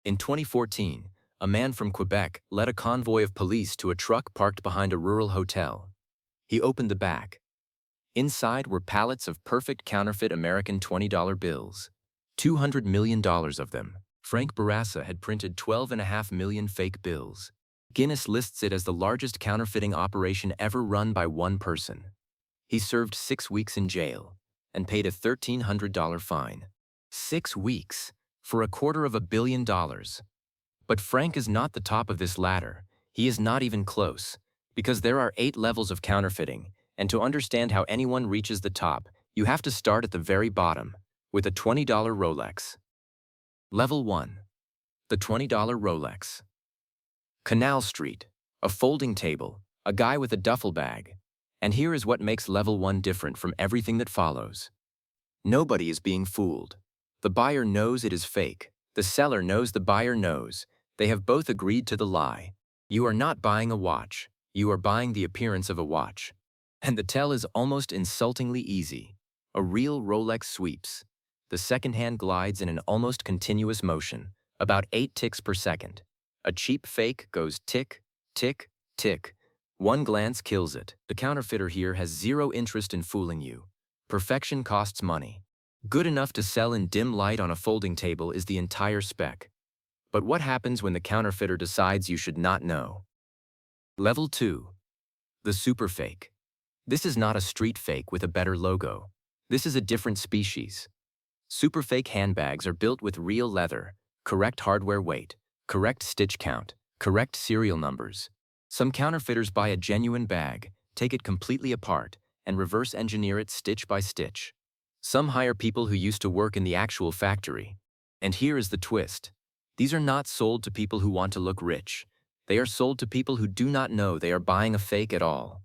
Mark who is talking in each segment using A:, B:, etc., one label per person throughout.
A: In 2014, a man from Quebec led a convoy of police to a truck parked behind a rural hotel. He opened the back. Inside were pallets of perfect counterfeit American $20 bills. $200 million of them. Frank Barassa had printed 12.5 million fake bills. Guinness lists it as the largest counterfeiting operation ever run by one person. He served 6 weeks in jail and paid a $1,300 fine. 6 weeks for $250 million. But Frank is not the top of this ladder. He is not even close, because there are 8 levels of counterfeiting, and to understand how anyone reaches the top, you have to start at the very bottom, with a $20 Rolex. Level 1. The $20 Rolex. Canal Street. A folding table, a guy with a duffel bag. And here is what makes Level 1 different from everything that follows. Nobody is being fooled. The buyer knows it is fake. The seller knows the buyer knows. They have both agreed to the lie. You are not buying a watch. You are buying the appearance of a watch. And the tell is almost insultingly easy. A real Rolex sweeps. The second hand glides in an almost continuous motion, about 8 ticks per second. A cheap fake goes tick, tick, tick. One glance kills it. The counterfeiter here has zero interest in fooling you. Perfection costs money. Good enough to sell in dim light on a folding table is the entire spec. But what happens when the counterfeiter decides you should not know? Level 2. The super fake. This is not a street fake with a better logo. This is a different species. Super fake handbags are built with real leather, correct hardware weight, correct stitch count, correct serial numbers. Some counterfeiters buy a genuine bag, take it completely apart, and reverse engineer it stitch by stitch. Some hire people who used to work in the actual factory. And here is the twist. These are not sold to people who want to look rich. They are sold to people who do not know they are buying a fake at all.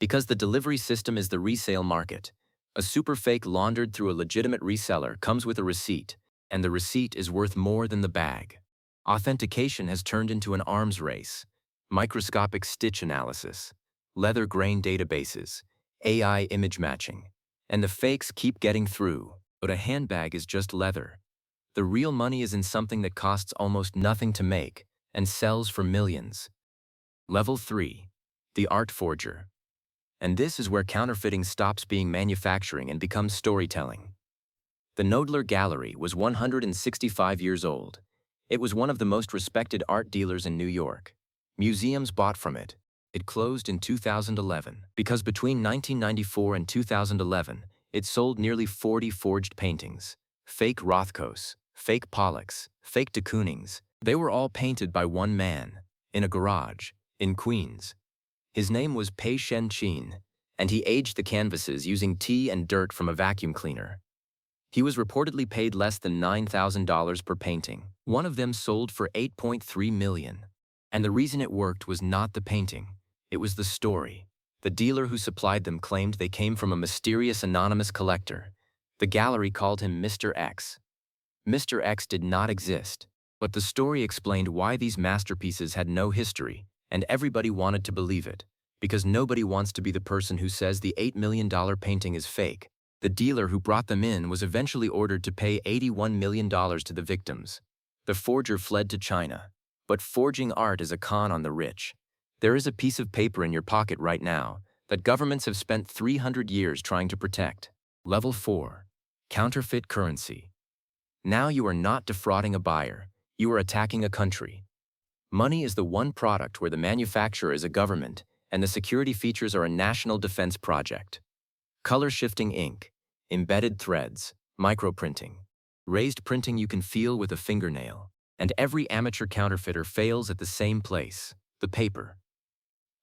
A: Because the delivery system is the resale market. A super fake laundered through a legitimate reseller comes with a receipt, and the receipt is worth more than the bag. Authentication has turned into an arms race. Microscopic stitch analysis, leather grain databases, AI image matching, and the fakes keep getting through. But a handbag is just leather. The real money is in something that costs almost nothing to make and sells for millions. Level 3. The art forger. And this is where counterfeiting stops being manufacturing and becomes storytelling. The Knoedler Gallery was 165 years old. It was one of the most respected art dealers in New York. Museums bought from it. It closed in 2011 because between 1994 and 2011, it sold nearly 40 forged paintings. Fake Rothkos, fake Pollocks, fake de Koonings. They were all painted by one man, in a garage, in Queens. His name was Pei Shen Qin, and he aged the canvases using tea and dirt from a vacuum cleaner. He was reportedly paid less than $9,000 per painting. One of them sold for $8.3 million. And the reason it worked was not the painting, it was the story. The dealer who supplied them claimed they came from a mysterious anonymous collector. The gallery called him Mr. X. Mr. X did not exist, but the story explained why these masterpieces had no history, and everybody wanted to believe it, because nobody wants to be the person who says the $8 million painting is fake. The dealer who brought them in was eventually ordered to pay $81 million to the victims. The forger fled to China. But forging art is a con on the rich. There is a piece of paper in your pocket right now that governments have spent 300 years trying to protect. Level 4. Counterfeit currency. Now you are not defrauding a buyer, you are attacking a country. Money is the one product where the manufacturer is a government and the security features are a national defense project. Color-shifting ink, embedded threads, microprinting, raised printing you can feel with a fingernail. And every amateur counterfeiter fails at the same place, the paper.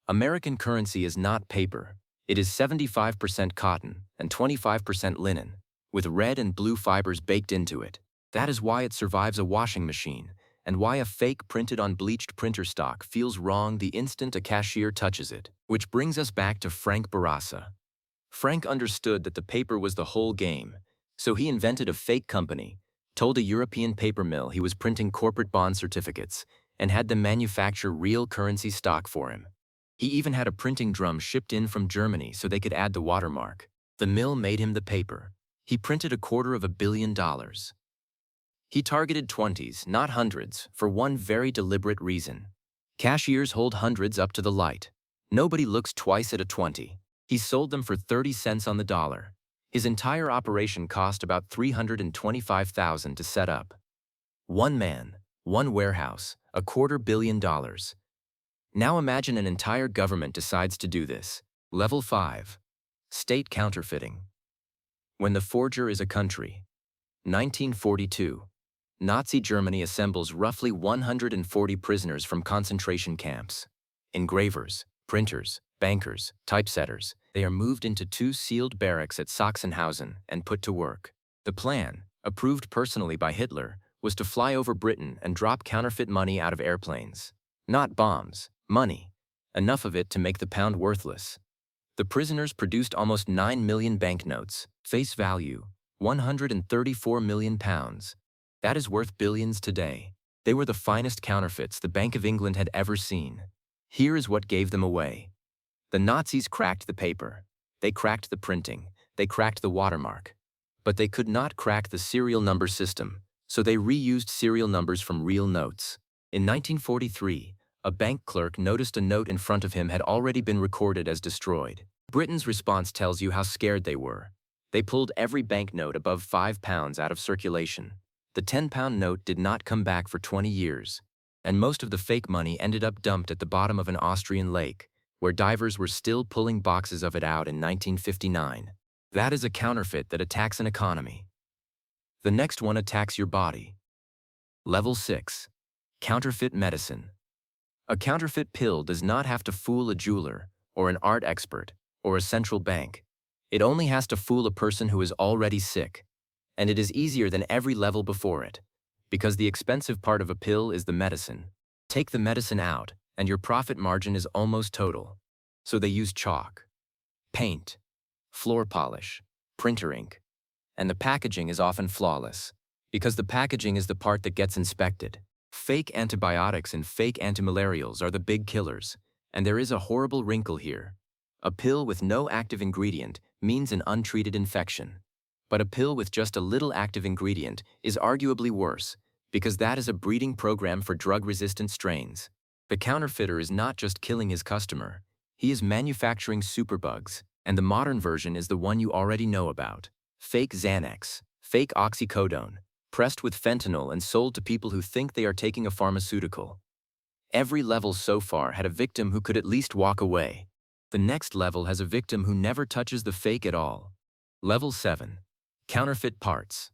A: American currency is not paper. It is 75% cotton and 25% linen, with red and blue fibers baked into it. That is why it survives a washing machine, and why a fake printed on bleached printer stock feels wrong the instant a cashier touches it. Which brings us back to Frank Barassa. Frank understood that the paper was the whole game, so he invented a fake company, told a European paper mill he was printing corporate bond certificates, and had them manufacture real currency stock for him. He even had a printing drum shipped in from Germany so they could add the watermark. The mill made him the paper. He printed $250 million. He targeted 20s, not hundreds, for one very deliberate reason. Cashiers hold hundreds up to the light. Nobody looks twice at a 20. He sold them for 30 cents on the dollar. His entire operation cost about $325,000 to set up. One man, one warehouse, $250 million. Now imagine an entire government decides to do this. Level 5. State counterfeiting. When the forger is a country. 1942. Nazi Germany assembles roughly 140 prisoners from concentration camps. Engravers, printers, bankers, typesetters, they are moved into 2 sealed barracks at Sachsenhausen and put to work. The plan, approved personally by Hitler, was to fly over Britain and drop counterfeit money out of airplanes. Not bombs, money. Enough of it to make the pound worthless. The prisoners produced almost 9 million banknotes, face value, 134 million pounds. That is worth billions today. They were the finest counterfeits the Bank of England had ever seen. Here is what gave them away. The Nazis cracked the paper. They cracked the printing. They cracked the watermark. But they could not crack the serial number system, so they reused serial numbers from real notes. In 1943, a bank clerk noticed a note in front of him had already been recorded as destroyed. Britain's response tells you how scared they were. They pulled every banknote above £5 out of circulation. The £10 note did not come back for 20 years, and most of the fake money ended up dumped at the bottom of an Austrian lake, where divers were still pulling boxes of it out in 1959. That is a counterfeit that attacks an economy. The next one attacks your body. Level 6. Counterfeit medicine. A counterfeit pill does not have to fool a jeweler, or an art expert, or a central bank. It only has to fool a person who is already sick. And it is easier than every level before it, because the expensive part of a pill is the medicine. Take the medicine out, and your profit margin is almost total. So they use chalk, paint, floor polish, printer ink, and the packaging is often flawless, because the packaging is the part that gets inspected. Fake antibiotics and fake antimalarials are the big killers, and there is a horrible wrinkle here. A pill with no active ingredient means an untreated infection. But a pill with just a little active ingredient is arguably worse, because that is a breeding program for drug-resistant strains. The counterfeiter is not just killing his customer, he is manufacturing superbugs, and the modern version is the one you already know about. Fake Xanax, fake oxycodone, pressed with fentanyl and sold to people who think they are taking a pharmaceutical. Every level so far had a victim who could at least walk away. The next level has a victim who never touches the fake at all. Level 7. Counterfeit parts.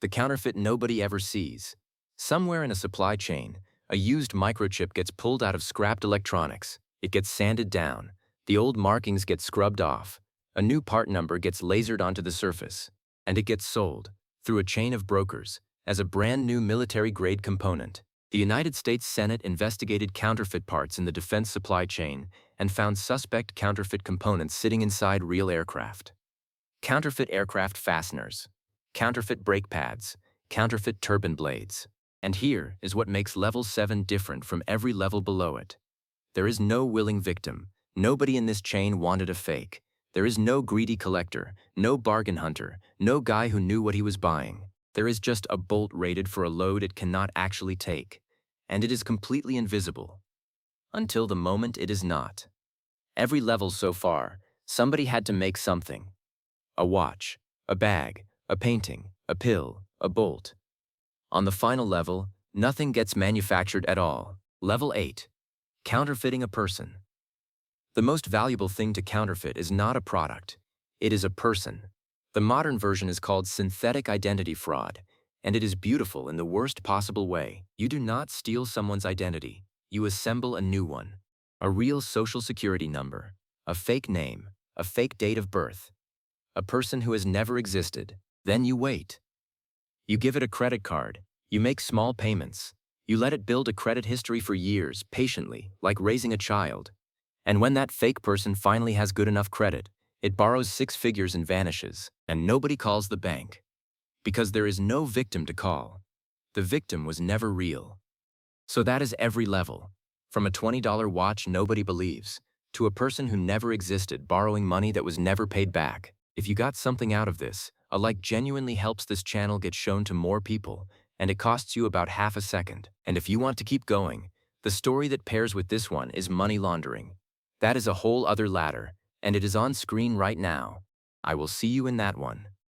A: The counterfeit nobody ever sees. Somewhere in a supply chain, a used microchip gets pulled out of scrapped electronics. It gets sanded down. The old markings get scrubbed off. A new part number gets lasered onto the surface. And it gets sold, through a chain of brokers, as a brand new military-grade component. The United States Senate investigated counterfeit parts in the defense supply chain and found suspect counterfeit components sitting inside real aircraft. Counterfeit aircraft fasteners, counterfeit brake pads, counterfeit turbine blades. And here is what makes Level 7 different from every level below it. There is no willing victim. Nobody in this chain wanted a fake. There is no greedy collector, no bargain hunter, no guy who knew what he was buying. There is just a bolt rated for a load it cannot actually take. And it is completely invisible. Until the moment it is not. Every level so far, somebody had to make something. A watch, a bag, a painting, a pill, a bolt. On the final level, nothing gets manufactured at all. Level 8. Counterfeiting a person. The most valuable thing to counterfeit is not a product. It is a person. The modern version is called synthetic identity fraud, and it is beautiful in the worst possible way. You do not steal someone's identity. You assemble a new one. A real social security number, a fake name, a fake date of birth. A person who has never existed. Then you wait. You give it a credit card. You make small payments. You let it build a credit history for years, patiently, like raising a child. And when that fake person finally has good enough credit, it borrows 6 figures and vanishes, and nobody calls the bank. Because there is no victim to call. The victim was never real. So that is every level. From a $20 watch nobody believes, to a person who never existed borrowing money that was never paid back. If you got something out of this, a like genuinely helps this channel get shown to more people, and it costs you about half a second. And if you want to keep going, the story that pairs with this one is money laundering. That is a whole other ladder, and it is on screen right now. I will see you in that one.